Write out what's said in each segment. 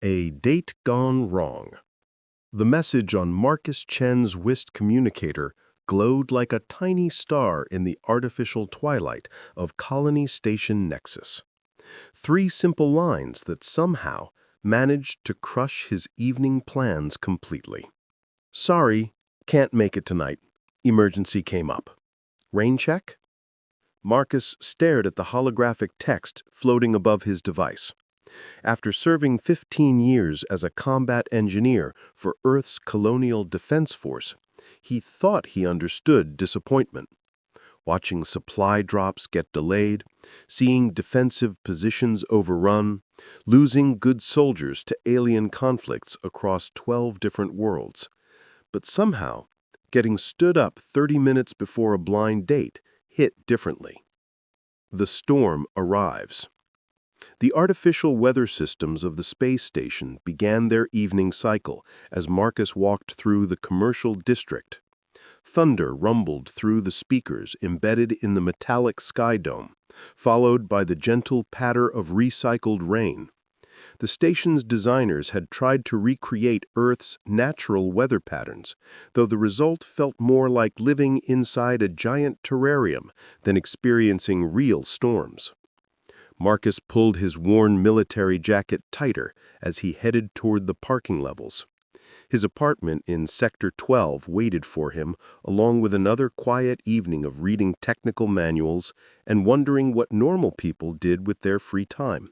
A date gone wrong. The message on Marcus Chen's whist communicator glowed like a tiny star in the artificial twilight of Colony Station Nexus. 3 simple lines that somehow managed to crush his evening plans completely. Sorry, can't make it tonight. Emergency came up. Rain check? Marcus stared at the holographic text floating above his device. After serving 15 years as a combat engineer for Earth's Colonial Defense Force, he thought he understood disappointment. Watching supply drops get delayed, seeing defensive positions overrun, losing good soldiers to alien conflicts across 12 different worlds. But somehow, getting stood up 30 minutes before a blind date hit differently. The storm arrives. The artificial weather systems of the space station began their evening cycle as Marcus walked through the commercial district. Thunder rumbled through the speakers embedded in the metallic sky dome, followed by the gentle patter of recycled rain. The station's designers had tried to recreate Earth's natural weather patterns, though the result felt more like living inside a giant terrarium than experiencing real storms. Marcus pulled his worn military jacket tighter as he headed toward the parking levels. His apartment in Sector 12 waited for him, along with another quiet evening of reading technical manuals and wondering what normal people did with their free time.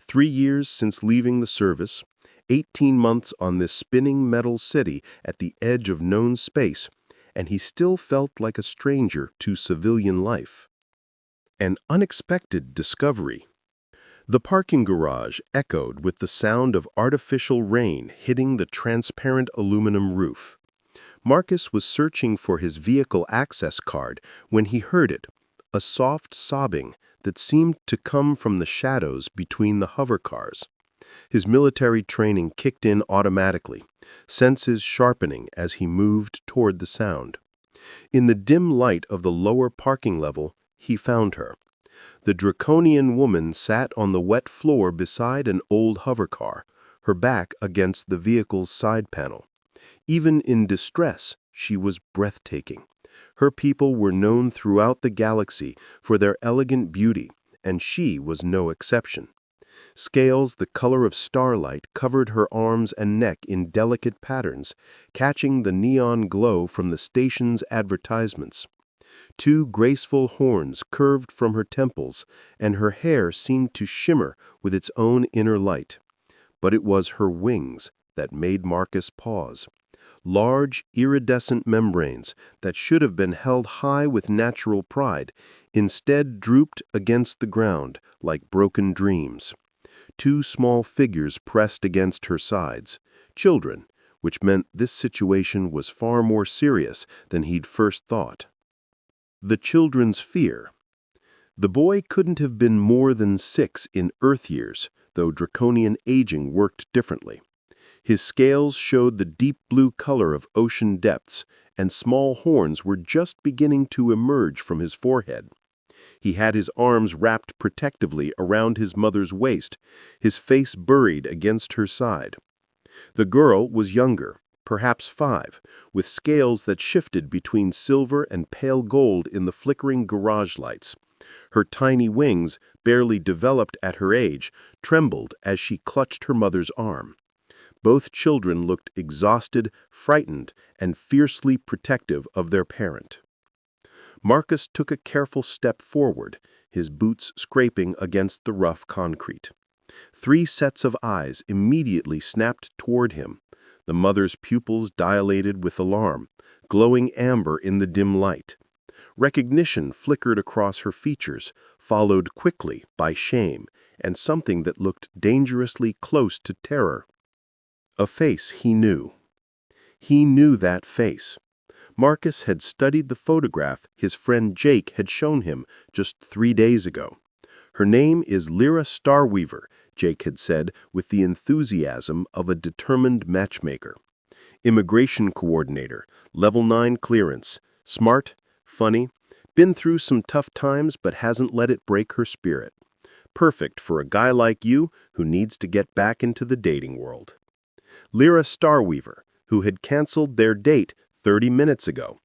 3 years since leaving the service, 18 months on this spinning metal city at the edge of known space, and he still felt like a stranger to civilian life. An unexpected discovery. The parking garage echoed with the sound of artificial rain hitting the transparent aluminum roof. Marcus was searching for his vehicle access card when he heard it, a soft sobbing that seemed to come from the shadows between the hover cars. His military training kicked in automatically, senses sharpening as he moved toward the sound. In the dim light of the lower parking level, he found her. The draconian woman sat on the wet floor beside an old hovercar, her back against the vehicle's side panel. Even in distress, she was breathtaking. Her people were known throughout the galaxy for their elegant beauty, and she was no exception. Scales the color of starlight covered her arms and neck in delicate patterns, catching the neon glow from the station's advertisements. 2 graceful horns curved from her temples, and her hair seemed to shimmer with its own inner light. But it was her wings that made Marcus pause. Large, iridescent membranes that should have been held high with natural pride, instead drooped against the ground like broken dreams. 2 small figures pressed against her sides, children, which meant this situation was far more serious than he'd first thought. The children's fear. The boy couldn't have been more than 6 in Earth years, though draconian aging worked differently. His scales showed the deep blue color of ocean depths, and small horns were just beginning to emerge from his forehead. He had his arms wrapped protectively around his mother's waist, his face buried against her side. The girl was younger, perhaps 5, with scales that shifted between silver and pale gold in the flickering garage lights. Her tiny wings, barely developed at her age, trembled as she clutched her mother's arm. Both children looked exhausted, frightened, and fiercely protective of their parent. Marcus took a careful step forward, his boots scraping against the rough concrete. 3 sets of eyes immediately snapped toward him. The mother's pupils dilated with alarm, glowing amber in the dim light. Recognition flickered across her features, followed quickly by shame and something that looked dangerously close to terror. A face he knew. He knew that face. Marcus had studied the photograph his friend Jake had shown him just 3 days ago. Her name is Lyra Starweaver, Jake had said with the enthusiasm of a determined matchmaker. Immigration coordinator, level 9 clearance, smart, funny, been through some tough times but hasn't let it break her spirit. Perfect for a guy like you who needs to get back into the dating world. Lyra Starweaver, who had canceled their date 30 minutes ago.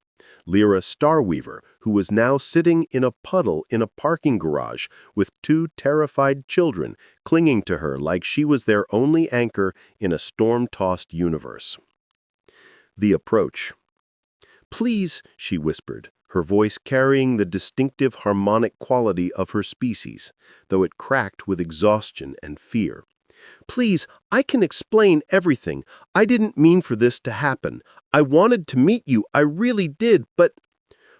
Lyra Starweaver, who was now sitting in a puddle in a parking garage with two terrified children clinging to her like she was their only anchor in a storm-tossed universe. The approach. "Please," she whispered, her voice carrying the distinctive harmonic quality of her species, though it cracked with exhaustion and fear. "Please, I can explain everything. I didn't mean for this to happen. I wanted to meet you, I really did, but—"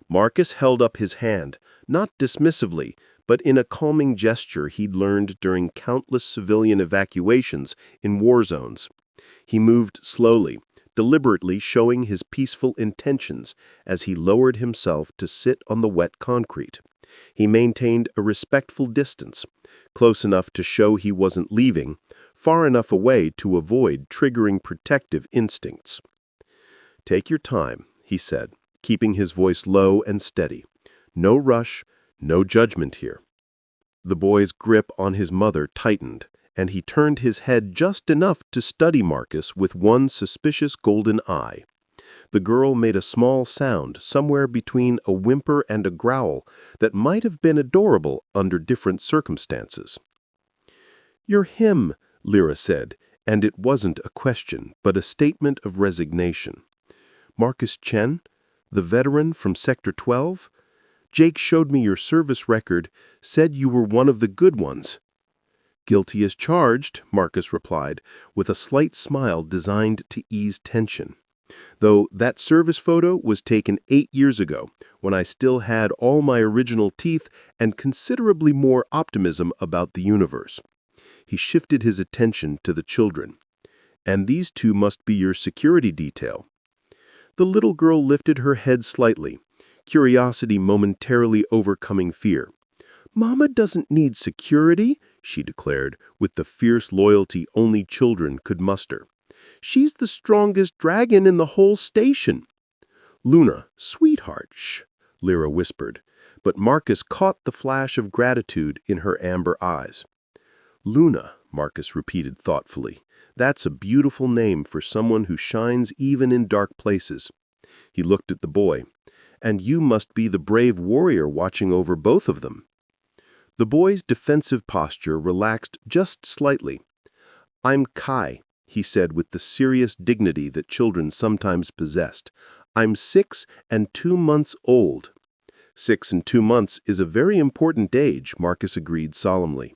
Marcus held up his hand, not dismissively, but in a calming gesture he'd learned during countless civilian evacuations in war zones. He moved slowly, deliberately showing his peaceful intentions as he lowered himself to sit on the wet concrete. He maintained a respectful distance, close enough to show he wasn't leaving, far enough away to avoid triggering protective instincts. "Take your time," he said, keeping his voice low and steady. "No rush, no judgment here." The boy's grip on his mother tightened, and he turned his head just enough to study Marcus with one suspicious golden eye. The girl made a small sound somewhere between a whimper and a growl that might have been adorable under different circumstances. "You're him," Lyra said, and it wasn't a question, but a statement of resignation. "Marcus Chen, the veteran from Sector 12? Jake showed me your service record, said you were one of the good ones." "Guilty as charged," Marcus replied, with a slight smile designed to ease tension. "Though that service photo was taken 8 years ago, when I still had all my original teeth and considerably more optimism about the universe." He shifted his attention to the children. "And these two must be your security detail." The little girl lifted her head slightly, curiosity momentarily overcoming fear. "Mama doesn't need security," she declared, with the fierce loyalty only children could muster. "She's the strongest dragon in the whole station." "Luna, sweetheart, shh," Lyra whispered, but Marcus caught the flash of gratitude in her amber eyes. "Luna," Marcus repeated thoughtfully. "That's a beautiful name for someone who shines even in dark places." He looked at the boy. "And you must be the brave warrior watching over both of them." The boy's defensive posture relaxed just slightly. "I'm Kai," he said with the serious dignity that children sometimes possessed. "I'm 6 and 2 months old." 6 and 2 months is a very important age, Marcus agreed solemnly.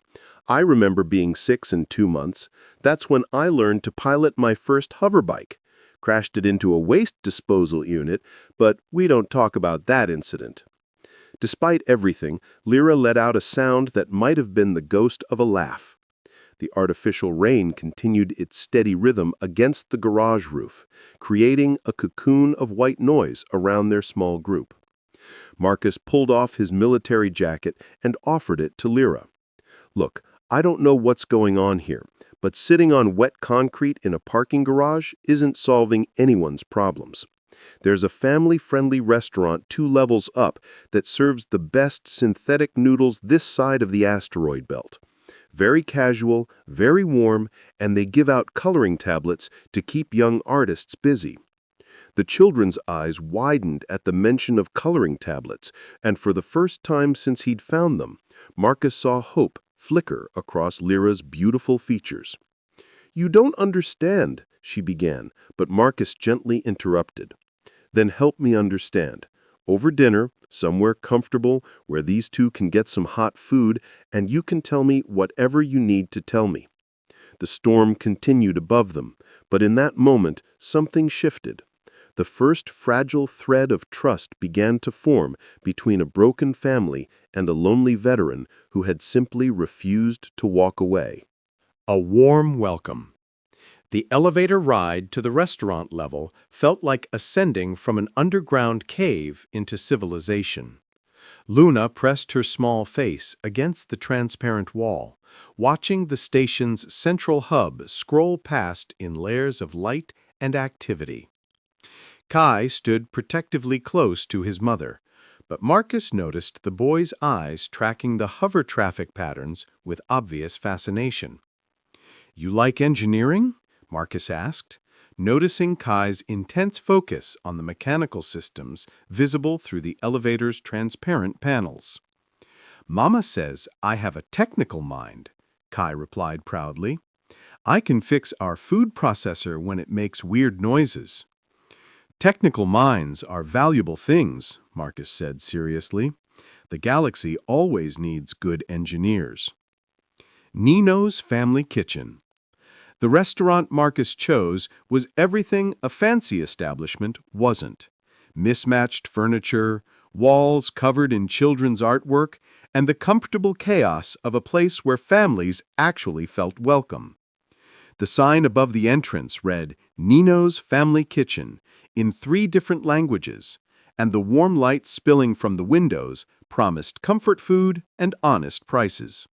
"I remember being 6 and 2 months. That's when I learned to pilot my first hoverbike. Crashed it into a waste disposal unit, but we don't talk about that incident." Despite everything, Lyra let out a sound that might have been the ghost of a laugh. The artificial rain continued its steady rhythm against the garage roof, creating a cocoon of white noise around their small group. Marcus pulled off his military jacket and offered it to Lyra. "Look, I don't know what's going on here, but sitting on wet concrete in a parking garage isn't solving anyone's problems. There's a family-friendly restaurant 2 levels up that serves the best synthetic noodles this side of the asteroid belt. Very casual, very warm, and they give out coloring tablets to keep young artists busy." The children's eyes widened at the mention of coloring tablets, and for the first time since he'd found them, Marcus saw hope flicker across Lyra's beautiful features. "You don't understand," she began, but Marcus gently interrupted. "Then help me understand. Over dinner, somewhere comfortable where these two can get some hot food, and you can tell me whatever you need to tell me." The storm continued above them, but in that moment, something shifted. The first fragile thread of trust began to form between a broken family and a lonely veteran who had simply refused to walk away. A warm welcome. The elevator ride to the restaurant level felt like ascending from an underground cave into civilization. Luna pressed her small face against the transparent wall, watching the station's central hub scroll past in layers of light and activity. Kai stood protectively close to his mother, But Marcus noticed the boy's eyes tracking the hover traffic patterns with obvious fascination. "You like engineering?" Marcus asked, noticing Kai's intense focus on the mechanical systems visible through the elevator's transparent panels. "Mama says I have a technical mind," Kai replied proudly. "I can fix our food processor when it makes weird noises." "Technical minds are valuable things," Marcus said seriously. "The galaxy always needs good engineers." Nino's Family Kitchen. The restaurant Marcus chose was everything a fancy establishment wasn't. Mismatched furniture, walls covered in children's artwork, and the comfortable chaos of a place where families actually felt welcome. The sign above the entrance read, "Nino's Family Kitchen," in 3 different languages, and the warm light spilling from the windows promised comfort food and honest prices.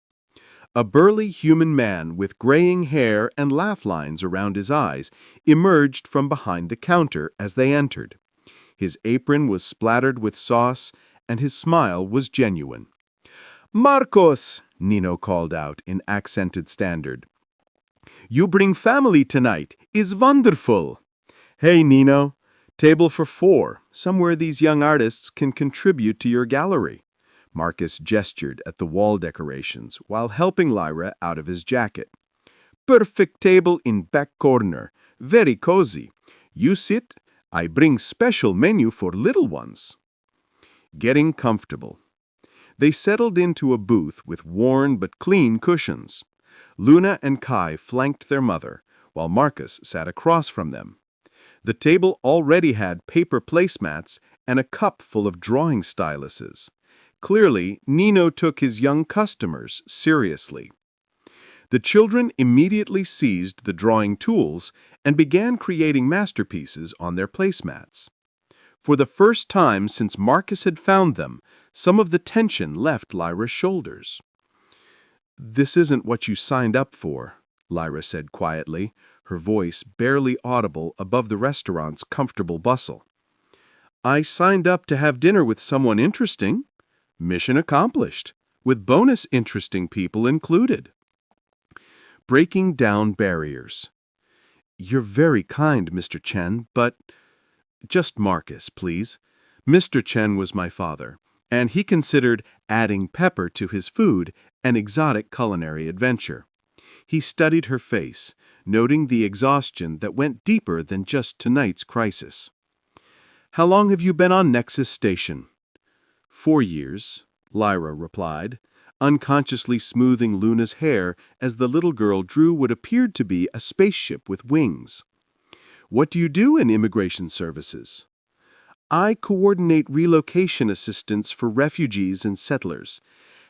A burly human man with graying hair and laugh lines around his eyes emerged from behind the counter as they entered. His apron was splattered with sauce, and his smile was genuine. "Marcos," Nino called out in accented standard. "You bring family tonight. Is wonderful." "Hey, Nino. Table for 4, somewhere these young artists can contribute to your gallery." Marcus gestured at the wall decorations while helping Lyra out of his jacket. "Perfect table in back corner. Very cozy. You sit. I bring special menu for little ones." Getting comfortable. They settled into a booth with worn but clean cushions. Luna and Kai flanked their mother, while Marcus sat across from them. The table already had paper placemats and a cup full of drawing styluses. Clearly, Nino took his young customers seriously. The children immediately seized the drawing tools and began creating masterpieces on their placemats. For the first time since Marcus had found them, some of the tension left Lyra's shoulders. "This isn't what you signed up for," Lyra said quietly, her voice barely audible above the restaurant's comfortable bustle. "I signed up to have dinner with someone interesting. Mission accomplished, with bonus interesting people included." Breaking down barriers. "You're very kind, Mr. Chen, but—" "Just Marcus, please. Mr. Chen was my father, and he considered adding pepper to his food an exotic culinary adventure." He studied her face, noting the exhaustion that went deeper than just tonight's crisis. "How long have you been on Nexus Station?" 4 years, Lyra replied, unconsciously smoothing Luna's hair as the little girl drew what appeared to be a spaceship with wings. "What do you do in immigration services?" "I coordinate relocation assistance for refugees and settlers.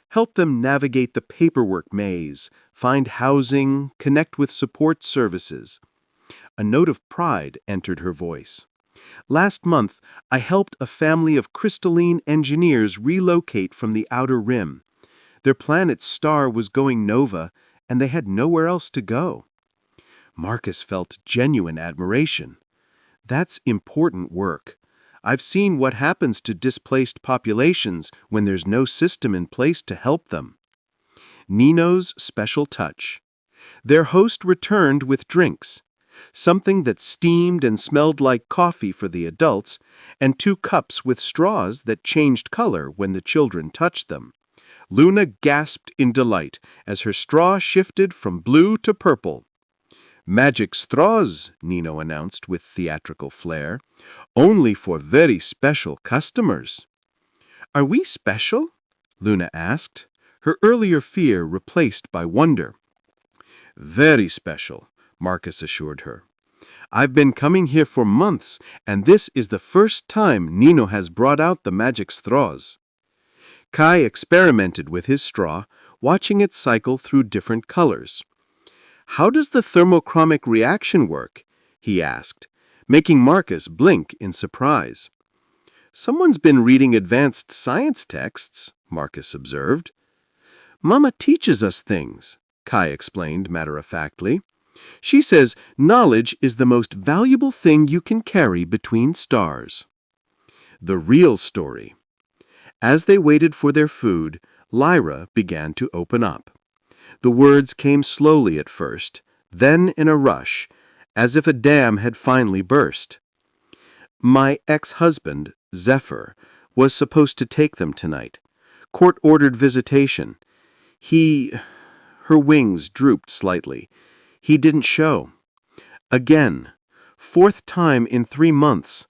Help them navigate the paperwork maze, find housing, connect with support services." A note of pride entered her voice. "Last month, I helped a family of crystalline engineers relocate from the Outer Rim. Their planet's star was going nova, and they had nowhere else to go." Marcus felt genuine admiration. "That's important work. I've seen what happens to displaced populations when there's no system in place to help them." Nino's special touch. Their host returned with drinks, something that steamed and smelled like coffee for the adults, and 2 cups with straws that changed color when the children touched them. Luna gasped in delight as her straw shifted from blue to purple. "Magic straws," Nino announced with theatrical flair. "Only for very special customers." "Are we special?" Luna asked, her earlier fear replaced by wonder. "Very special," Marcus assured her. "I've been coming here for months, and this is the first time Nino has brought out the magic straws." Kai experimented with his straw, watching it cycle through different colors. "How does the thermochromic reaction work?" he asked, making Marcus blink in surprise. "Someone's been reading advanced science texts," Marcus observed. "Mama teaches us things," Kai explained matter-of-factly. "She says knowledge is the most valuable thing you can carry between stars." The real story. As they waited for their food, Lyra began to open up. The words came slowly at first, then in a rush, as if a dam had finally burst. My ex-husband, Zephyr, was supposed to take them tonight. Court-ordered visitation. Her wings drooped slightly. He didn't show. Again. Fourth time in 3 months.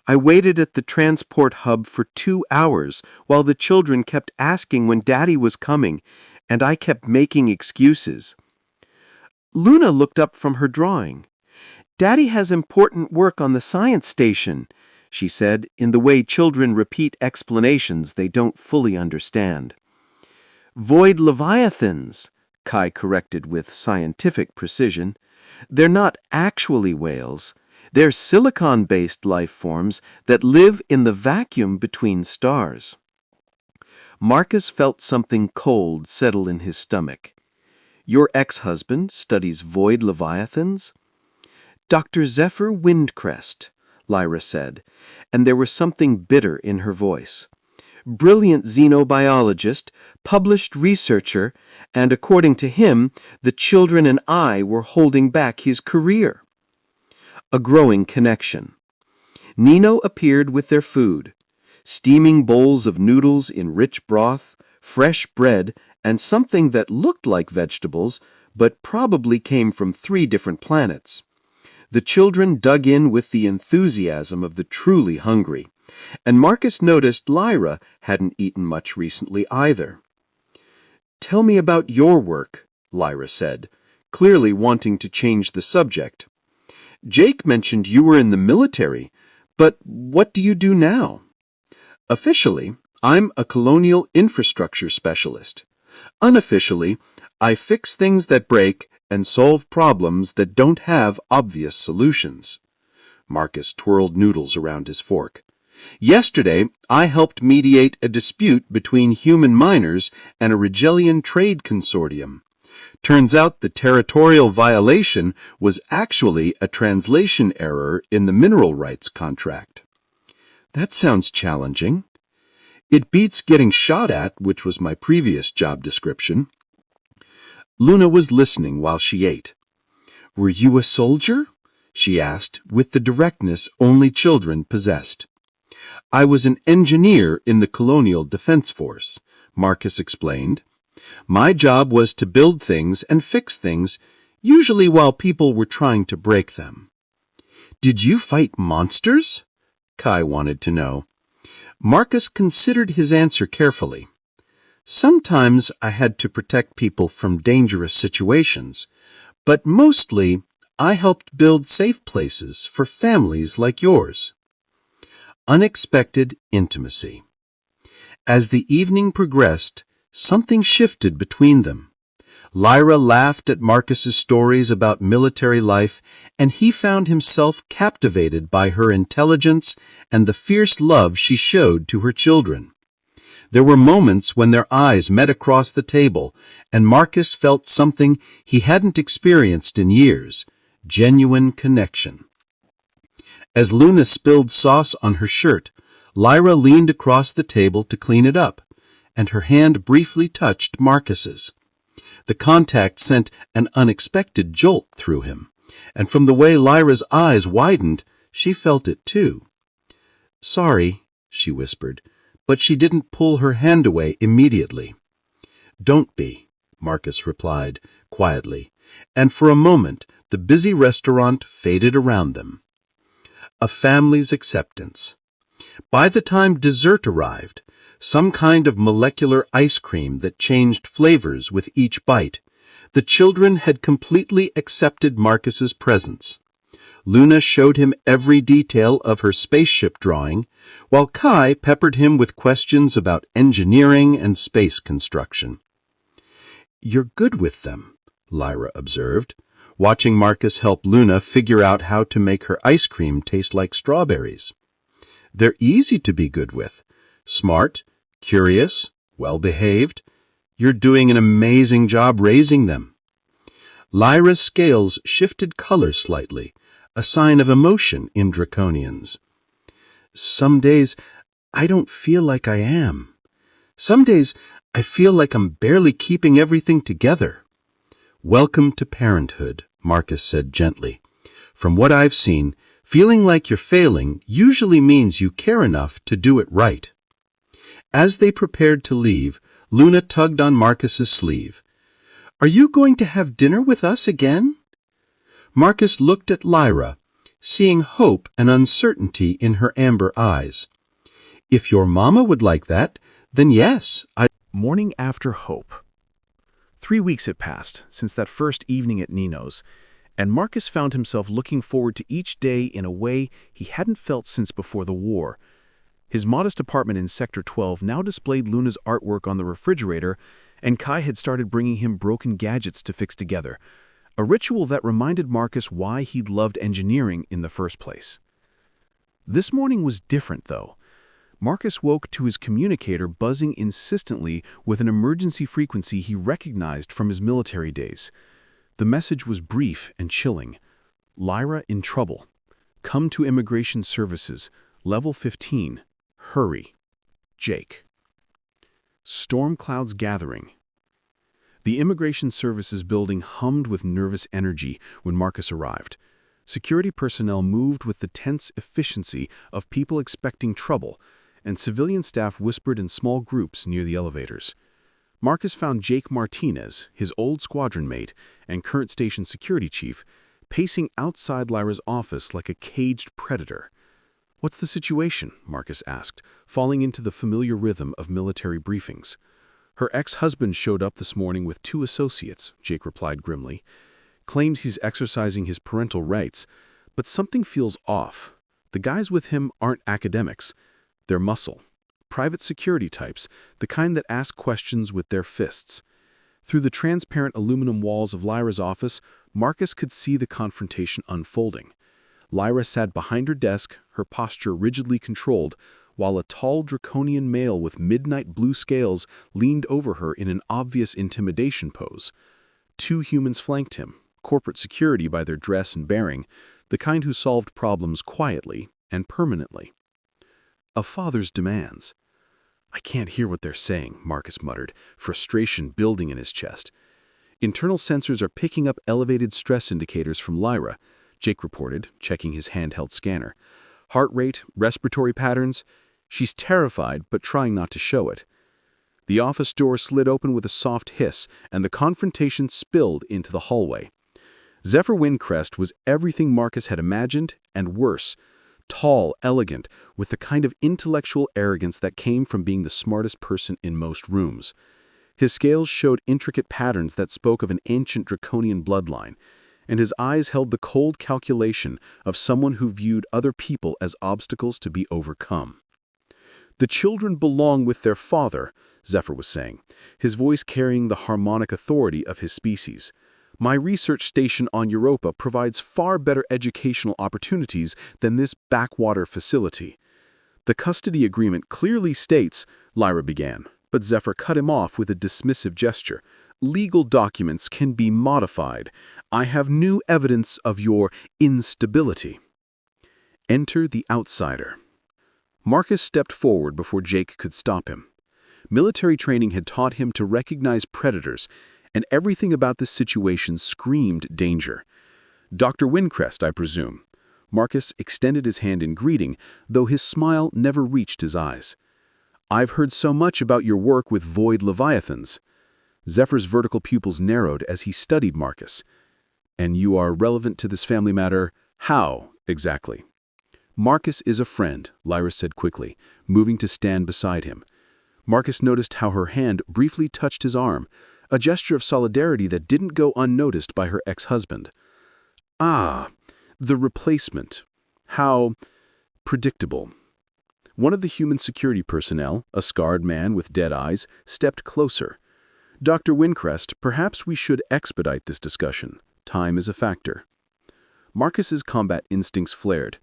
I waited at the transport hub for 2 hours while the children kept asking when Daddy was coming, and I kept making excuses. Luna looked up from her drawing. Daddy has important work on the science station, she said, in the way children repeat explanations they don't fully understand. Void leviathans, Kai corrected with scientific precision. They're not actually whales. They're silicon-based life forms that live in the vacuum between stars. Marcus felt something cold settle in his stomach. Your ex-husband studies void leviathans? Dr. Zephyr Windcrest, Lyra said, and there was something bitter in her voice. Brilliant xenobiologist, published researcher, and according to him, the children and I were holding back his career. A growing connection. Nino appeared with their food. Steaming bowls of noodles in rich broth, fresh bread, and something that looked like vegetables, but probably came from 3 different planets. The children dug in with the enthusiasm of the truly hungry, and Marcus noticed Lyra hadn't eaten much recently either. Tell me about your work, Lyra said, clearly wanting to change the subject. Jake mentioned you were in the military, but what do you do now? Officially, I'm a colonial infrastructure specialist. Unofficially, I fix things that break and solve problems that don't have obvious solutions. Marcus twirled noodles around his fork. Yesterday, I helped mediate a dispute between human miners and a Rigelian trade consortium. Turns out the territorial violation was actually a translation error in the mineral rights contract. That sounds challenging. It beats getting shot at, which was my previous job description. Luna was listening while she ate. Were you a soldier? She asked, with the directness only children possessed. I was an engineer in the Colonial Defense Force, Marcus explained. My job was to build things and fix things, usually while people were trying to break them. Did you fight monsters? Kai wanted to know. Marcus considered his answer carefully. Sometimes I had to protect people from dangerous situations, but mostly I helped build safe places for families like yours. Unexpected intimacy. As the evening progressed, something shifted between them. Lyra laughed at Marcus's stories about military life, and he found himself captivated by her intelligence and the fierce love she showed to her children. There were moments when their eyes met across the table, and Marcus felt something he hadn't experienced in years, genuine connection. As Luna spilled sauce on her shirt, Lyra leaned across the table to clean it up, and her hand briefly touched Marcus's. The contact sent an unexpected jolt through him, and from the way Lyra's eyes widened, she felt it too. Sorry, she whispered, but she didn't pull her hand away immediately. Don't be, Marcus replied quietly, and for a moment the busy restaurant faded around them. A family's acceptance. By the time dessert arrived, some kind of molecular ice cream that changed flavors with each bite, the children had completely accepted Marcus's presence. Luna showed him every detail of her spaceship drawing, while Kai peppered him with questions about engineering and space construction. You're good with them, Lyra observed, watching Marcus help Luna figure out how to make her ice cream taste like strawberries. They're easy to be good with. Smart, curious, well-behaved. You're doing an amazing job raising them. Lyra's scales shifted color slightly, a sign of emotion in Draconians. Some days, I don't feel like I am, Some days, I feel like I'm barely keeping everything together. Welcome to parenthood, Marcus said gently. From what I've seen, feeling like you're failing usually means you care enough to do it right. As they prepared to leave, Luna tugged on Marcus's sleeve. Are you going to have dinner with us again? Marcus looked at Lyra, seeing hope and uncertainty in her amber eyes. If your mama would like that, then yes, I... Morning after hope. 3 weeks had passed since that first evening at Nino's, and Marcus found himself looking forward to each day in a way he hadn't felt since before the war. His modest apartment in Sector 12 now displayed Luna's artwork on the refrigerator, and Kai had started bringing him broken gadgets to fix together, a ritual that reminded Marcus why he'd loved engineering in the first place. This morning was different, though. Marcus woke to his communicator buzzing insistently with an emergency frequency he recognized from his military days. The message was brief and chilling. Lyra in trouble. Come to Immigration Services, Level 15. Hurry. Jake. Storm clouds gathering. The Immigration Services building hummed with nervous energy when Marcus arrived. Security personnel moved with the tense efficiency of people expecting trouble, and civilian staff whispered in small groups near the elevators. Marcus found Jake Martinez, his old squadron mate and current station security chief, pacing outside Lyra's office like a caged predator. "What's the situation?" Marcus asked, falling into the familiar rhythm of military briefings. "Her ex-husband showed up this morning with 2 associates," Jake replied grimly. "Claims he's exercising his parental rights, but something feels off. The guys with him aren't academics. They're muscle. Private security types, the kind that ask questions with their fists." Through the transparent aluminum walls of Lyra's office, Marcus could see the confrontation unfolding. Lyra sat behind her desk, her posture rigidly controlled, while a tall draconian male with midnight blue scales leaned over her in an obvious intimidation pose. 2 humans flanked him, corporate security by their dress and bearing, the kind who solved problems quietly and permanently. A father's demands. "I can't hear what they're saying," Marcus muttered, frustration building in his chest. "Internal sensors are picking up elevated stress indicators from Lyra," Jake reported, checking his handheld scanner. "Heart rate, respiratory patterns. She's terrified, but trying not to show it." The office door slid open with a soft hiss, and the confrontation spilled into the hallway. Zephyr Windcrest was everything Marcus had imagined, and worse. Tall, elegant, with the kind of intellectual arrogance that came from being the smartest person in most rooms. His scales showed intricate patterns that spoke of an ancient draconian bloodline, and his eyes held the cold calculation of someone who viewed other people as obstacles to be overcome. "The children belong with their father," Zephyr was saying, his voice carrying the harmonic authority of his species. "My research station on Europa provides far better educational opportunities than this backwater facility." "The custody agreement clearly states," Lyra began, but Zephyr cut him off with a dismissive gesture. "Legal documents can be modified. I have new evidence of your instability." Enter the outsider. Marcus stepped forward before Jake could stop him. Military training had taught him to recognize predators, and everything about this situation screamed danger. "Dr. Windcrest, I presume." Marcus extended his hand in greeting, though his smile never reached his eyes. "I've heard so much about your work with void leviathans." Zephyr's vertical pupils narrowed as he studied Marcus. "And you are relevant to this family matter? How, exactly?" "Marcus is a friend," Lyra said quickly, moving to stand beside him. Marcus noticed how her hand briefly touched his arm, a gesture of solidarity that didn't go unnoticed by her ex-husband. "Ah, the replacement. How predictable." One of the human security personnel, a scarred man with dead eyes, stepped closer. "Dr. Windcrest, perhaps we should expedite this discussion. Time is a factor." Marcus's combat instincts flared.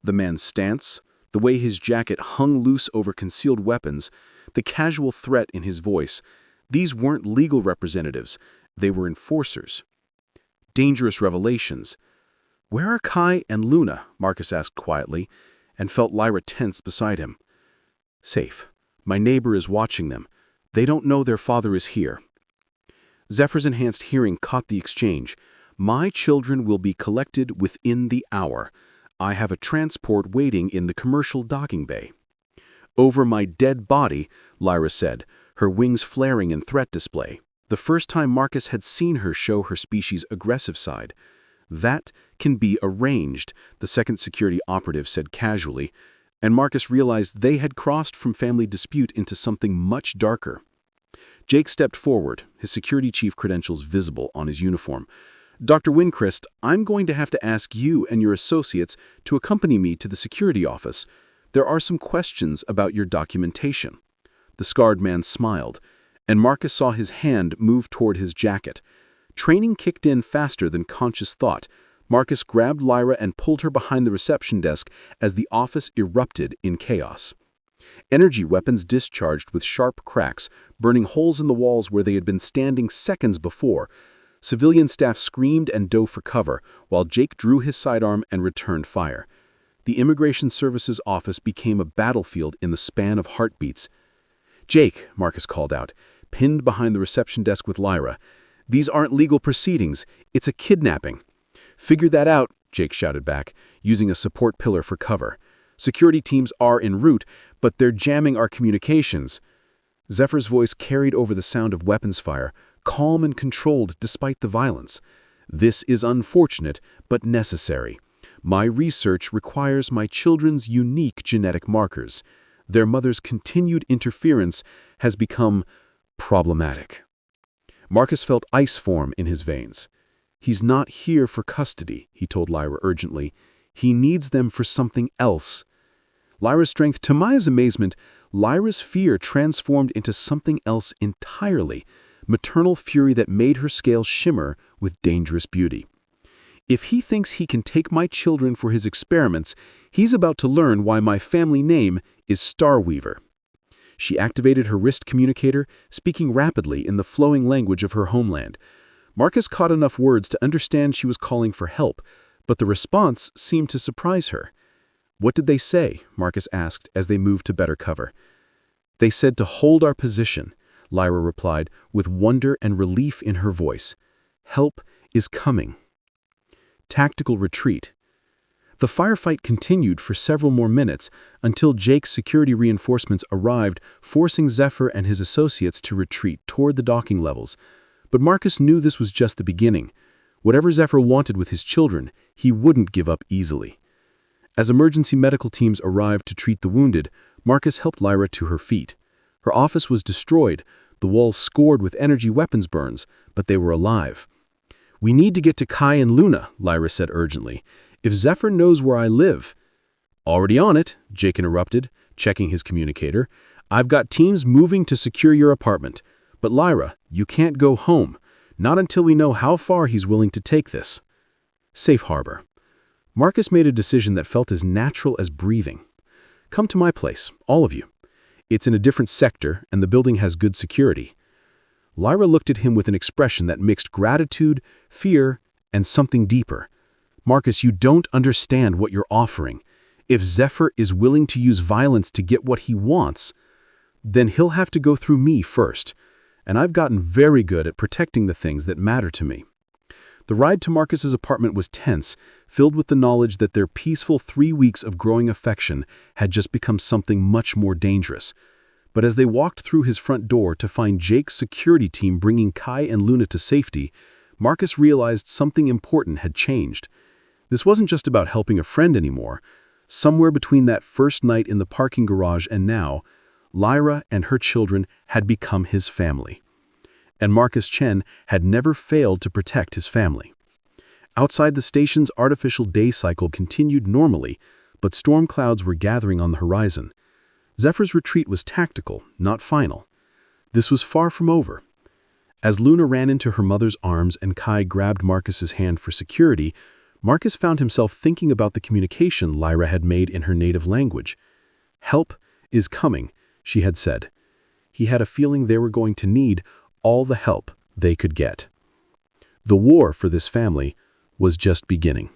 The man's stance, the way his jacket hung loose over concealed weapons, the casual threat in his voice, these weren't legal representatives, they were enforcers. Dangerous revelations. "Where are Kai and Luna?" Marcus asked quietly, and felt Lyra tense beside him. "Safe," My neighbor is watching them. They don't know their father is here." Zephyr's enhanced hearing caught the exchange. "My children will be collected within the hour. I have a transport waiting in the commercial docking bay." "Over my dead body," Lyra said, her wings flaring in threat display. The first time Marcus had seen her show her species' aggressive side. "That can be arranged," the second security operative said casually, and Marcus realized they had crossed from family dispute into something much darker. Jake stepped forward, his security chief credentials visible on his uniform. "Dr. Wincrist, I'm going to have to ask you and your associates to accompany me to the security office. There are some questions about your documentation." The scarred man smiled, and Marcus saw his hand move toward his jacket. Training kicked in faster than conscious thought. Marcus grabbed Lyra and pulled her behind the reception desk as the office erupted in chaos. Energy weapons discharged with sharp cracks, burning holes in the walls where they had been standing seconds before. Civilian staff screamed and dove for cover, while Jake drew his sidearm and returned fire. The Immigration Services office became a battlefield in the span of heartbeats. "Jake," Marcus called out, pinned behind the reception desk with Lyra, "these aren't legal proceedings. It's a kidnapping." "Figure that out," Jake shouted back, using a support pillar for cover. "Security teams are en route, but they're jamming our communications." Zephyr's voice carried over the sound of weapons fire, calm and controlled despite the violence. "This is unfortunate, but necessary. My research requires my children's unique genetic markers. Their mother's continued interference has become problematic." Marcus felt ice form in his veins. "He's not here for custody," he told Lyra urgently. "He needs them for something else." Lyra's strength, to Maya's amazement, Lyra's fear transformed into something else entirely, maternal fury that made her scales shimmer with dangerous beauty. "If he thinks he can take my children for his experiments, he's about to learn why my family name is Starweaver." She activated her wrist communicator, speaking rapidly in the flowing language of her homeland. Marcus caught enough words to understand she was calling for help, but the response seemed to surprise her. "What did they say?" Marcus asked as they moved to better cover. "They said to hold our position," Lyra replied, with wonder and relief in her voice. "Help is coming." Tactical retreat. The firefight continued for several more minutes until Jake's security reinforcements arrived, forcing Zephyr and his associates to retreat toward the docking levels. But Marcus knew this was just the beginning. Whatever Zephyr wanted with his children, he wouldn't give up easily. As emergency medical teams arrived to treat the wounded, Marcus helped Lyra to her feet. Her office was destroyed, the walls scored with energy weapons burns, but they were alive. "We need to get to Kai and Luna," Lyra said urgently. "If Zephyr knows where I live—" "Already on it," Jake interrupted, checking his communicator. "I've got teams moving to secure your apartment. But Lyra, you can't go home, not until we know how far he's willing to take this." Safe harbor. Marcus made a decision that felt as natural as breathing. "Come to my place, all of you. It's in a different sector, and the building has good security." Lyra looked at him with an expression that mixed gratitude, fear, and something deeper. "Marcus, you don't understand what you're offering. If Zephyr is willing to use violence to get what he wants, then he'll have to go through me first. And I've gotten very good at protecting the things that matter to me." The ride to Marcus's apartment was tense, filled with the knowledge that their peaceful 3 weeks of growing affection had just become something much more dangerous. But as they walked through his front door to find Jake's security team bringing Kai and Luna to safety, Marcus realized something important had changed. This wasn't just about helping a friend anymore. Somewhere between that first night in the parking garage and now, Lyra and her children had become his family. And Marcus Chen had never failed to protect his family. Outside the station's artificial day cycle continued normally, but storm clouds were gathering on the horizon. Zephyr's retreat was tactical, not final. This was far from over. As Luna ran into her mother's arms and Kai grabbed Marcus's hand for security, Marcus found himself thinking about the communication Lyra had made in her native language. "Help is coming," she had said. He had a feeling they were going to need all the help they could get. The war for this family was just beginning.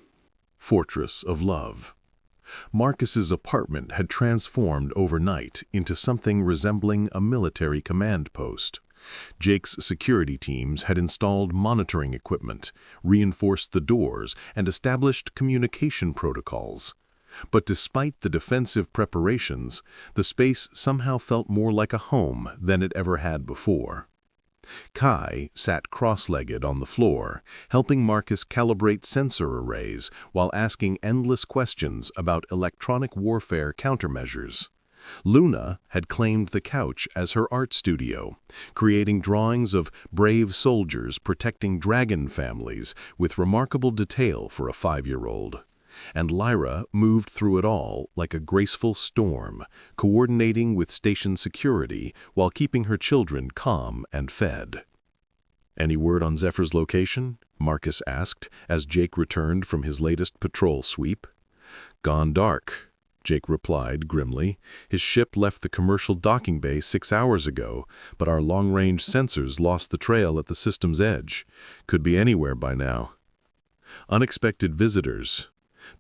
Fortress of Love. Marcus's apartment had transformed overnight into something resembling a military command post. Jake's security teams had installed monitoring equipment, reinforced the doors, and established communication protocols. But despite the defensive preparations, the space somehow felt more like a home than it ever had before. Kai sat cross-legged on the floor, helping Marcus calibrate sensor arrays while asking endless questions about electronic warfare countermeasures. Luna had claimed the couch as her art studio, creating drawings of brave soldiers protecting dragon families with remarkable detail for a 5-year-old. And Lyra moved through it all like a graceful storm, coordinating with station security while keeping her children calm and fed. "Any word on Zephyr's location?" Marcus asked as Jake returned from his latest patrol sweep. "Gone dark," Jake replied grimly. "His ship left the commercial docking bay 6 hours ago, but our long-range sensors lost the trail at the system's edge. Could be anywhere by now." Unexpected visitors.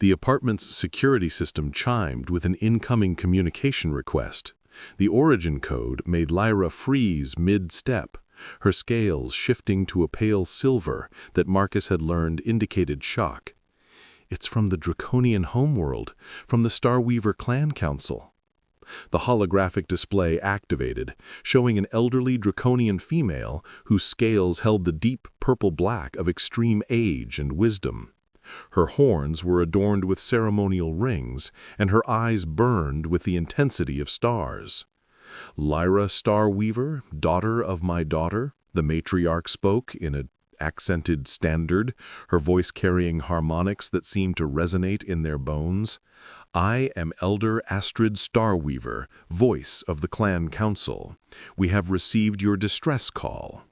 The apartment's security system chimed with an incoming communication request. The origin code made Lyra freeze mid-step, her scales shifting to a pale silver that Marcus had learned indicated shock. "It's from the Draconian homeworld, from the Starweaver Clan Council." The holographic display activated, showing an elderly Draconian female whose scales held the deep purple-black of extreme age and wisdom. Her horns were adorned with ceremonial rings, and her eyes burned with the intensity of stars. "Lyra Starweaver, daughter of my daughter," the matriarch spoke in an accented standard, her voice carrying harmonics that seemed to resonate in their bones. "I am Elder Astrid Starweaver, voice of the Clan Council. We have received your distress call."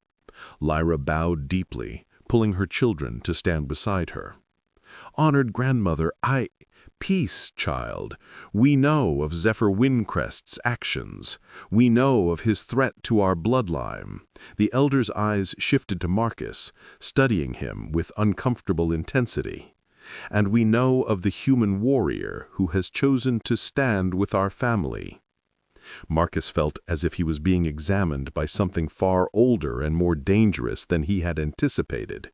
Lyra bowed deeply, pulling her children to stand beside her. "Honored grandmother, Peace, child. We know of Zephyr Windcrest's actions. We know of his threat to our bloodline." The elder's eyes shifted to Marcus, studying him with uncomfortable intensity. "And we know of the human warrior who has chosen to stand with our family." Marcus felt as if he was being examined by something far older and more dangerous than he had anticipated.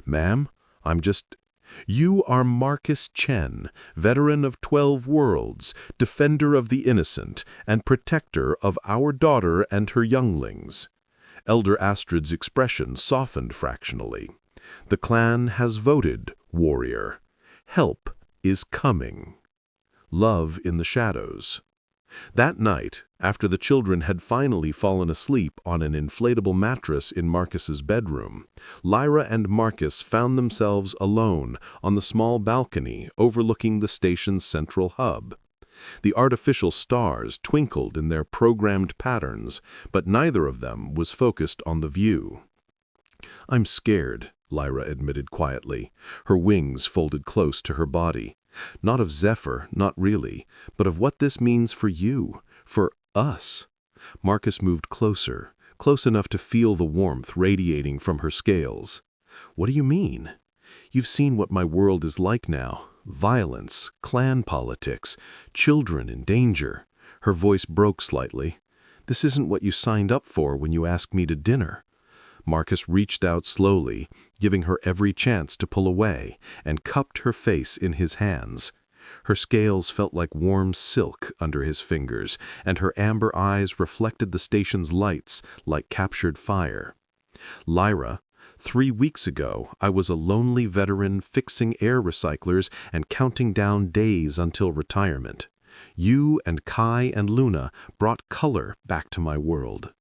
"Ma'am, You are Marcus Chen, veteran of 12 worlds, defender of the innocent, and protector of our daughter and her younglings." Elder Astrid's expression softened fractionally. "The clan has voted, warrior. Help is coming." Love in the shadows. That night, after the children had finally fallen asleep on an inflatable mattress in Marcus's bedroom, Lyra and Marcus found themselves alone on the small balcony overlooking the station's central hub. The artificial stars twinkled in their programmed patterns, but neither of them was focused on the view. "I'm scared," Lyra admitted quietly, her wings folded close to her body. "Not of Zephyr, not really, but of what this means for you, for us." Marcus moved closer, close enough to feel the warmth radiating from her scales. "What do you mean? You've seen what my world is like now. Violence, clan politics, children in danger." Her voice broke slightly. "This isn't what you signed up for when you asked me to dinner." Marcus reached out slowly, giving her every chance to pull away, and cupped her face in his hands. Her scales felt like warm silk under his fingers, and her amber eyes reflected the station's lights like captured fire. "Lyra, 3 weeks ago I was a lonely veteran fixing air recyclers and counting down days until retirement. You and Kai and Luna brought color back to my world."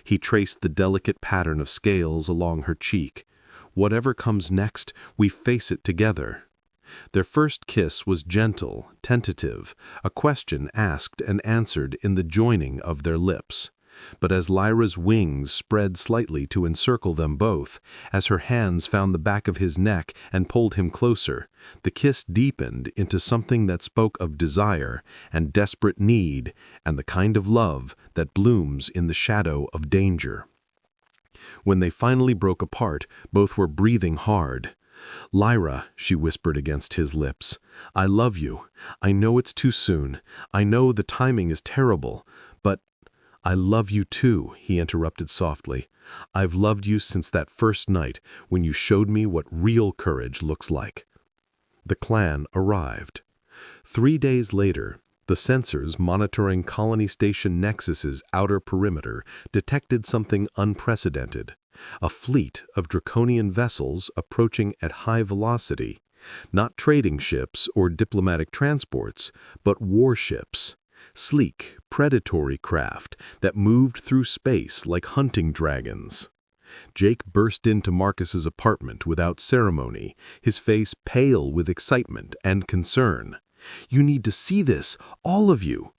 He traced the delicate pattern of scales along her cheek. "Whatever comes next, we face it together." Their first kiss was gentle, tentative, a question asked and answered in the joining of their lips. But as Lyra's wings spread slightly to encircle them both, as her hands found the back of his neck and pulled him closer, the kiss deepened into something that spoke of desire and desperate need and the kind of love that blooms in the shadow of danger. When they finally broke apart, both were breathing hard. "Lyra," she whispered against his lips, "I love you. I know it's too soon. I know the timing is terrible. But I love you too," he interrupted softly. "I've loved you since that first night when you showed me what real courage looks like." The clan arrived. 3 days later, the sensors monitoring Colony Station Nexus's outer perimeter detected something unprecedented. A fleet of draconian vessels approaching at high velocity. Not trading ships or diplomatic transports, but warships. Sleek, predatory craft that moved through space like hunting dragons. Jake burst into Marcus's apartment without ceremony, his face pale with excitement and concern. "You need to see this, all of you."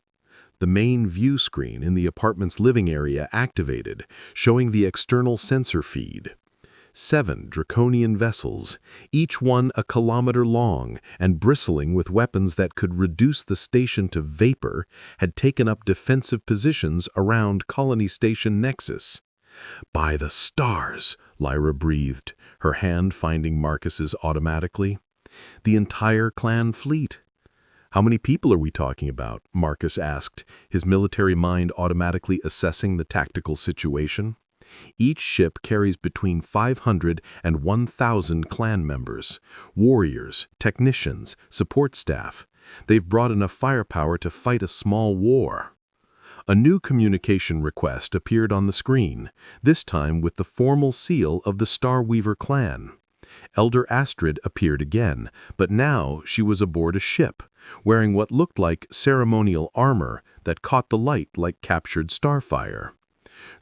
The main view screen in the apartment's living area activated, showing the external sensor feed. 7 draconian vessels, each one a kilometer long and bristling with weapons that could reduce the station to vapor, had taken up defensive positions around Colony Station Nexus. "By the stars," Lyra breathed, her hand finding Marcus's automatically. "The entire clan fleet." "How many people are we talking about?" Marcus asked, his military mind automatically assessing the tactical situation. Each ship carries between 500 and 1,000 clan members, warriors, technicians, support staff. They've brought enough firepower to fight a small war. A new communication request appeared on the screen, this time with the formal seal of the Starweaver clan. Elder Astrid appeared again, but now she was aboard a ship, wearing what looked like ceremonial armor that caught the light like captured starfire.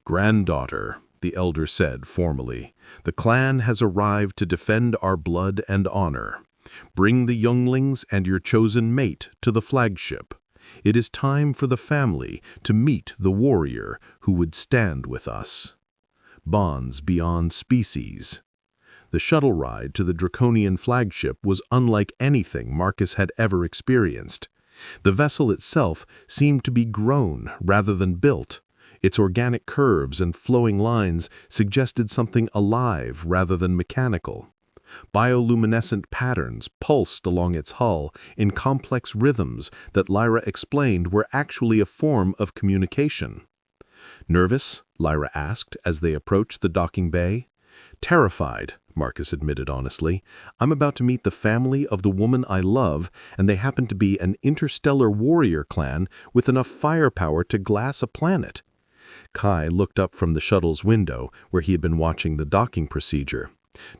"Granddaughter," the elder said formally, "the clan has arrived to defend our blood and honor. Bring the younglings and your chosen mate to the flagship. It is time for the family to meet the warrior who would stand with us." Bonds beyond species. The shuttle ride to the Draconian flagship was unlike anything Marcus had ever experienced. The vessel itself seemed to be grown rather than built. Its organic curves and flowing lines suggested something alive rather than mechanical. Bioluminescent patterns pulsed along its hull in complex rhythms that Lyra explained were actually a form of communication. "Nervous?" Lyra asked as they approached the docking bay. "Terrified," Marcus admitted honestly. "I'm about to meet the family of the woman I love, and they happen to be an interstellar warrior clan with enough firepower to glass a planet." Kai looked up from the shuttle's window, where he had been watching the docking procedure.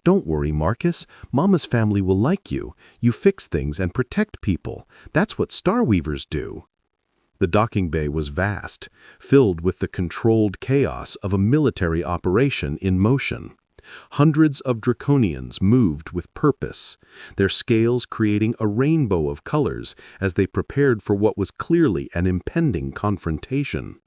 "Don't worry, Marcus. Mama's family will like you. You fix things and protect people. That's what Starweavers do." The docking bay was vast, filled with the controlled chaos of a military operation in motion. Hundreds of Draconians moved with purpose, their scales creating a rainbow of colors as they prepared for what was clearly an impending confrontation.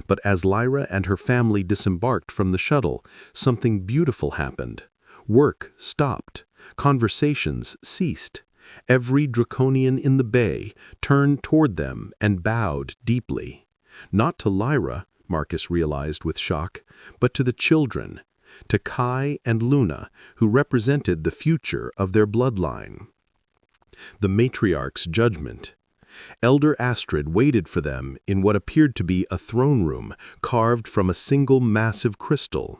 But as Lyra and her family disembarked from the shuttle, something beautiful happened. Work stopped. Conversations ceased. Every Draconian in the bay turned toward them and bowed deeply. Not to Lyra, Marcus realized with shock, but to the children, to Kai and Luna, who represented the future of their bloodline. The matriarch's judgment. Elder Astrid waited for them in what appeared to be a throne room carved from a single massive crystal.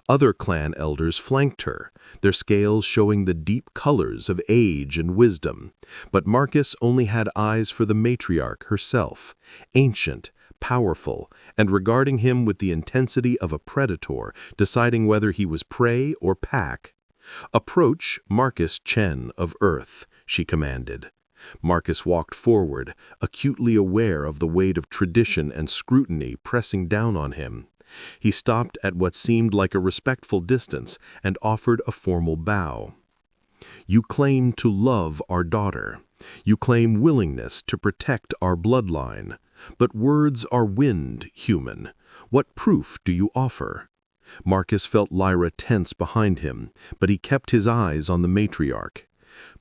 Other clan elders flanked her, their scales showing the deep colors of age and wisdom. But Marcus only had eyes for the matriarch herself, ancient, powerful, and regarding him with the intensity of a predator, deciding whether he was prey or pack. "Approach Marcus Chen of Earth," she commanded. Marcus walked forward, acutely aware of the weight of tradition and scrutiny pressing down on him. He stopped at what seemed like a respectful distance and offered a formal bow. "You claim to love our daughter. You claim willingness to protect our bloodline. But words are wind, human. What proof do you offer?" Marcus felt Lyra tense behind him, but he kept his eyes on the matriarch.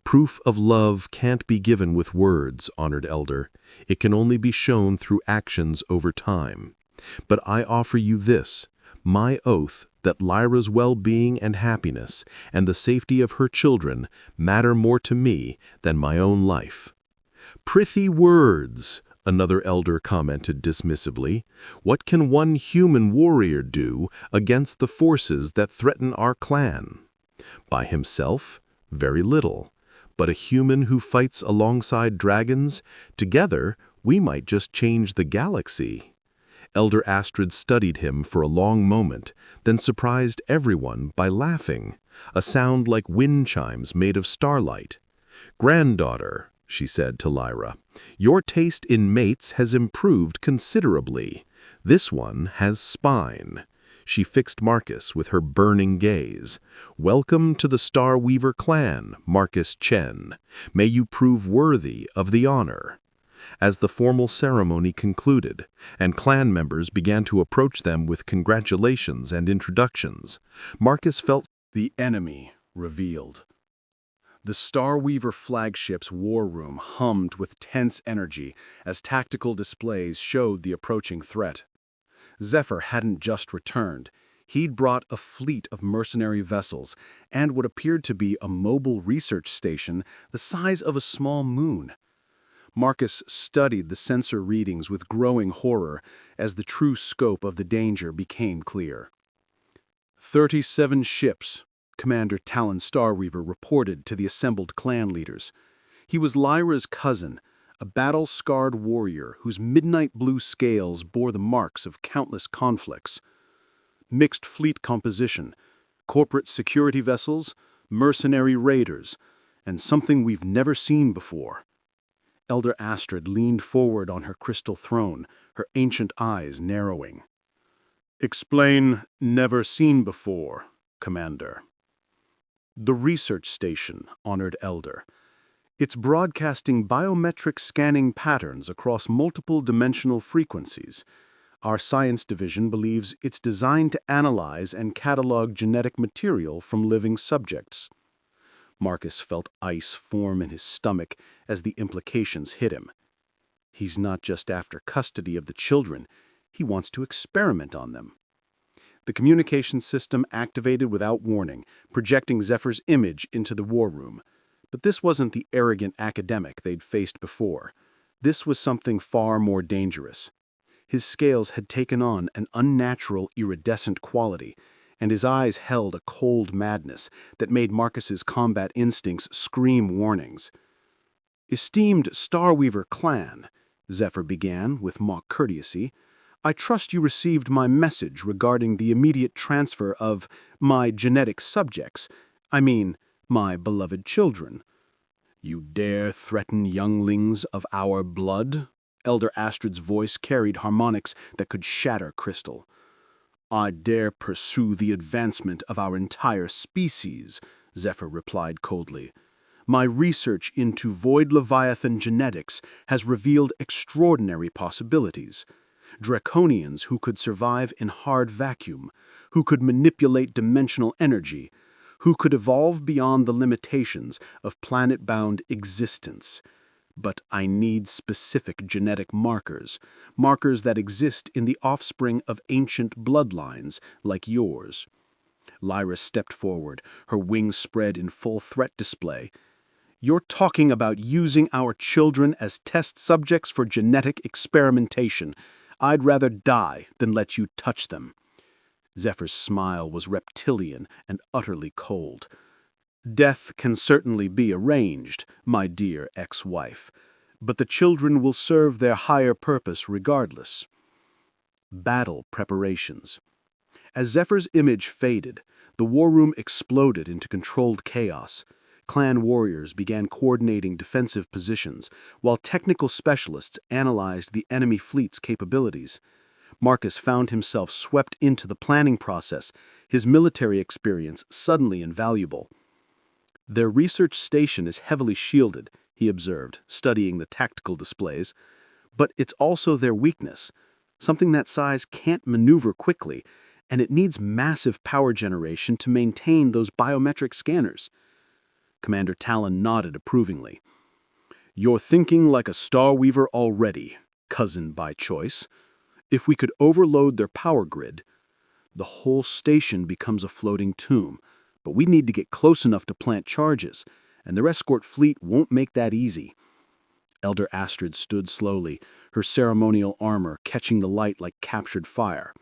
"Proof of love can't be given with words, honored elder. It can only be shown through actions over time. But I offer you this, my oath that Lyra's well-being and happiness and the safety of her children matter more to me than my own life. "Prithee words," another elder commented dismissively. "What can one human warrior do against the forces that threaten our clan? By himself, very little. But a human who fights alongside dragons, together we might just change the galaxy." Elder Astrid studied him for a long moment, then surprised everyone by laughing, a sound like wind chimes made of starlight. "Granddaughter," she said to Lyra, "your taste in mates has improved considerably. This one has spine." She fixed Marcus with her burning gaze. "Welcome to the Star Weaver clan, Marcus Chen. May you prove worthy of the honor." As the formal ceremony concluded, and clan members began to approach them with congratulations and introductions, Marcus felt The enemy revealed. The Star Weaver flagship's war room hummed with tense energy as tactical displays showed the approaching threat. Zephyr hadn't just returned. He'd brought a fleet of mercenary vessels and what appeared to be a mobile research station the size of a small moon. Marcus studied the sensor readings with growing horror as the true scope of the danger became clear. 37 ships, Commander Talon Starweaver reported to the assembled clan leaders. He was Lyra's cousin, a battle-scarred warrior whose midnight blue scales bore the marks of countless conflicts. Mixed fleet composition, corporate security vessels, mercenary raiders, and something we've never seen before. Elder Astrid leaned forward on her crystal throne, her ancient eyes narrowing. "Explain never seen before, Commander." "The research station, Honored Elder. It's broadcasting biometric scanning patterns across multiple dimensional frequencies. Our science division believes it's designed to analyze and catalog genetic material from living subjects." Marcus felt ice form in his stomach as the implications hit him. He's not just after custody of the children, he wants to experiment on them. The communication system activated without warning, projecting Zephyr's image into the war room. But this wasn't the arrogant academic they'd faced before. This was something far more dangerous. His scales had taken on an unnatural iridescent quality, and his eyes held a cold madness that made Marcus's combat instincts scream warnings. "Esteemed Starweaver clan," Zephyr began with mock courtesy, "I trust you received my message regarding the immediate transfer of my genetic subjects, my beloved children." "You dare threaten younglings of our blood?" Elder Astrid's voice carried harmonics that could shatter crystal. "I dare pursue the advancement of our entire species," Zephyr replied coldly. "My research into Void Leviathan genetics has revealed extraordinary possibilities. Draconians who could survive in hard vacuum, who could manipulate dimensional energy, who could evolve beyond the limitations of planet-bound existence. But I need specific genetic markers, markers that exist in the offspring of ancient bloodlines like yours." Lyra stepped forward, her wings spread in full threat display. "You're talking about using our children as test subjects for genetic experimentation. I'd rather die than let you touch them." Zephyr's smile was reptilian and utterly cold. "Death can certainly be arranged, my dear ex-wife, but the children will serve their higher purpose regardless." Battle preparations. As Zephyr's image faded, the war room exploded into controlled chaos. Clan warriors began coordinating defensive positions, while technical specialists analyzed the enemy fleet's capabilities. Marcus found himself swept into the planning process, his military experience suddenly invaluable. "Their research station is heavily shielded," he observed, studying the tactical displays. "But it's also their weakness. Something that size can't maneuver quickly, and it needs massive power generation to maintain those biometric scanners." Commander Talon nodded approvingly. "You're thinking like a Starweaver already, cousin by choice. If we could overload their power grid..." The whole station becomes a floating tomb, but we need to get close enough to plant charges, and their escort fleet won't make that easy. Elder Astrid stood slowly, her ceremonial armor catching the light like captured fire.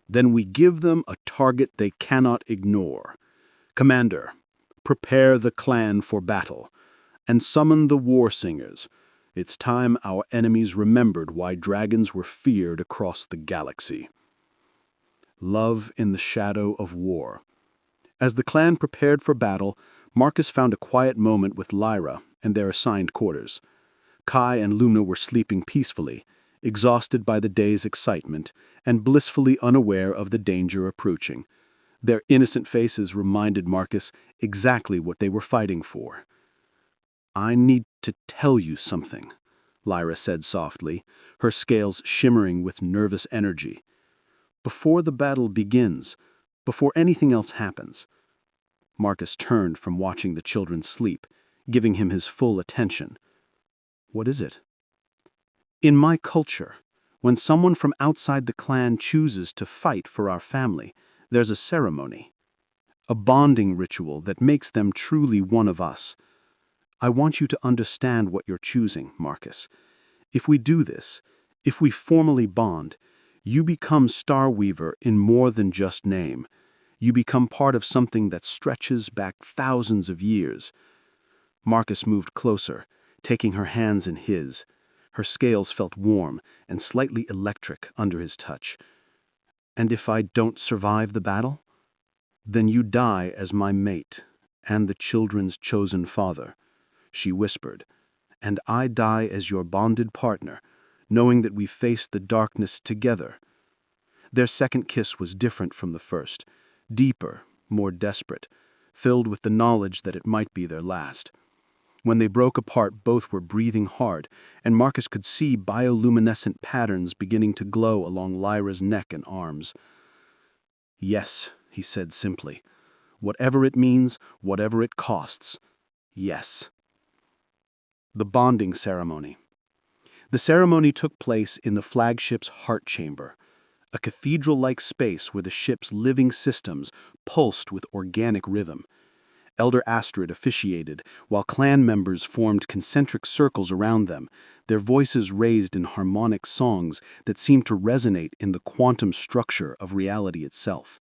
Then we give them a target they cannot ignore. Commander, prepare the clan for battle, and summon the war singers. It's time our enemies remembered why dragons were feared across the galaxy. Love in the shadow of war. As the clan prepared for battle, Marcus found a quiet moment with Lyra and their assigned quarters. Kai and Luna were sleeping peacefully, exhausted by the day's excitement and blissfully unaware of the danger approaching. Their innocent faces reminded Marcus exactly what they were fighting for. "I need to tell you something," Lyra said softly, her scales shimmering with nervous energy. "Before the battle begins, before anything else happens." Marcus turned from watching the children sleep, giving him his full attention. "What is it?" "In my culture, when someone from outside the clan chooses to fight for our family, there's a ceremony. A bonding ritual that makes them truly one of us. I want you to understand what you're choosing, Marcus. If we do this, if we formally bond, you become Starweaver in more than just name. You become part of something that stretches back thousands of years." Marcus moved closer, taking her hands in his. Her scales felt warm and slightly electric under his touch. "And if I don't survive the battle? Then you die as my mate and the children's chosen father," she whispered. "And I die as your bonded partner, knowing that we face the darkness together." Their second kiss was different from the first, deeper, more desperate, filled with the knowledge that it might be their last. When they broke apart, both were breathing hard, and Marcus could see bioluminescent patterns beginning to glow along Lyra's neck and arms. "Yes," he said simply. "Whatever it means, whatever it costs. Yes." The bonding ceremony. The ceremony took place in the flagship's heart chamber, a cathedral-like space where the ship's living systems pulsed with organic rhythm. Elder Astrid officiated, while clan members formed concentric circles around them, their voices raised in harmonic songs that seemed to resonate in the quantum structure of reality itself.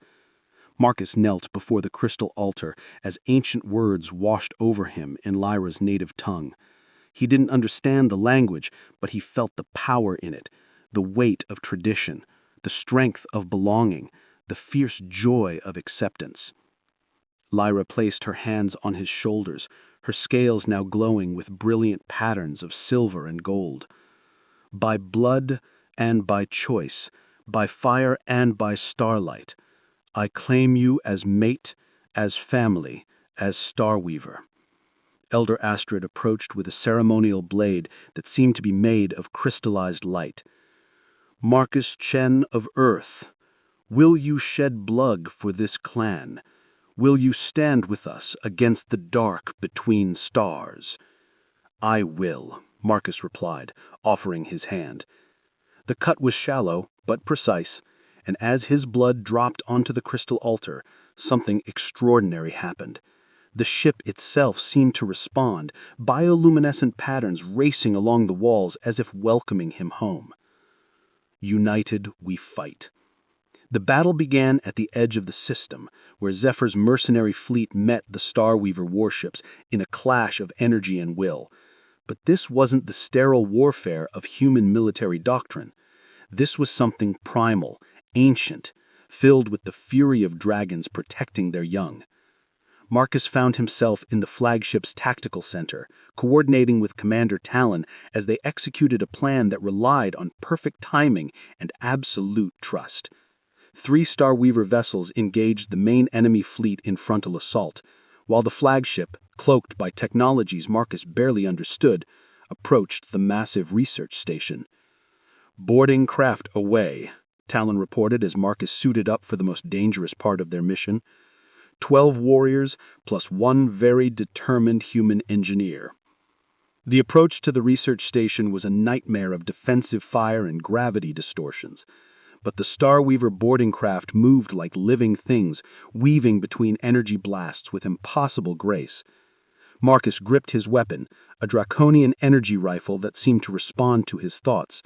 Marcus knelt before the crystal altar as ancient words washed over him in Lyra's native tongue. He didn't understand the language, but he felt the power in it, the weight of tradition, the strength of belonging, the fierce joy of acceptance. Lyra placed her hands on his shoulders, her scales now glowing with brilliant patterns of silver and gold. "By blood and by choice, by fire and by starlight, I claim you as mate, as family, as Starweaver." Elder Astrid approached with a ceremonial blade that seemed to be made of crystallized light. "Marcus Chen of Earth, will you shed blood for this clan? Will you stand with us against the dark between stars?" "I will," Marcus replied, offering his hand. The cut was shallow, but precise, and as his blood dropped onto the crystal altar, something extraordinary happened. The ship itself seemed to respond, bioluminescent patterns racing along the walls as if welcoming him home. United we fight. The battle began at the edge of the system, where Zephyr's mercenary fleet met the Starweaver warships in a clash of energy and will. But this wasn't the sterile warfare of human military doctrine. This was something primal, ancient, filled with the fury of dragons protecting their young. Marcus found himself in the flagship's tactical center, coordinating with Commander Talon as they executed a plan that relied on perfect timing and absolute trust. 3 Starweaver vessels engaged the main enemy fleet in frontal assault, while the flagship, cloaked by technologies Marcus barely understood, approached the massive research station. "Boarding craft away," Talon reported as Marcus suited up for the most dangerous part of their mission. 12 warriors plus 1 very determined human engineer. The approach to the research station was a nightmare of defensive fire and gravity distortions. but the Starweaver boarding craft moved like living things, weaving between energy blasts with impossible grace. Marcus gripped his weapon, a draconian energy rifle that seemed to respond to his thoughts,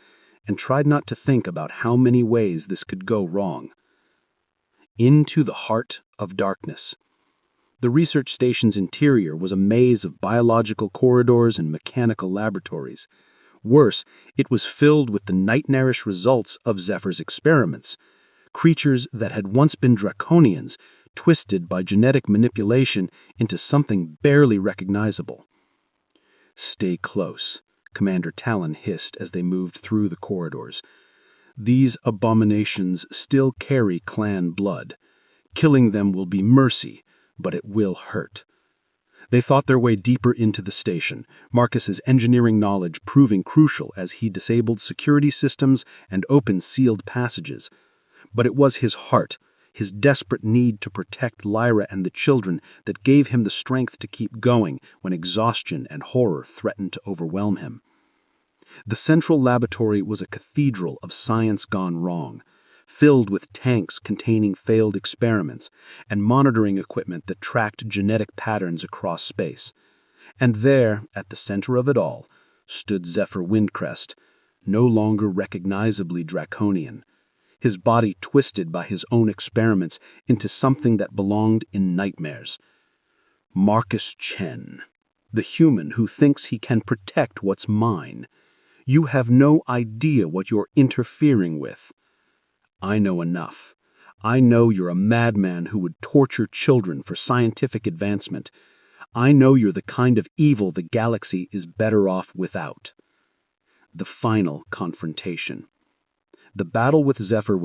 and tried not to think about how many ways this could go wrong. Into the heart of darkness. The research station's interior was a maze of biological corridors and mechanical laboratories. Worse, it was filled with the nightmarish results of Zephyr's experiments. Creatures that had once been draconians, twisted by genetic manipulation into something barely recognizable. "Stay close," Commander Talon hissed as they moved through the corridors. "These abominations still carry clan blood. Killing them will be mercy, but it will hurt." They fought their way deeper into the station, Marcus's engineering knowledge proving crucial as he disabled security systems and opened sealed passages. But it was his heart, his desperate need to protect Lyra and the children, that gave him the strength to keep going when exhaustion and horror threatened to overwhelm him. The central laboratory was a cathedral of science gone wrong, filled with tanks containing failed experiments and monitoring equipment that tracked genetic patterns across space. And there, at the center of it all, stood Zephyr Windcrest, no longer recognizably draconian, his body twisted by his own experiments into something that belonged in nightmares. Marcus Chen, the human who thinks he can protect what's mine. You have no idea what you're interfering with. I know enough. I know you're a madman who would torture children for scientific advancement. I know you're the kind of evil the galaxy is better off without. The final confrontation. The battle with Zephyr was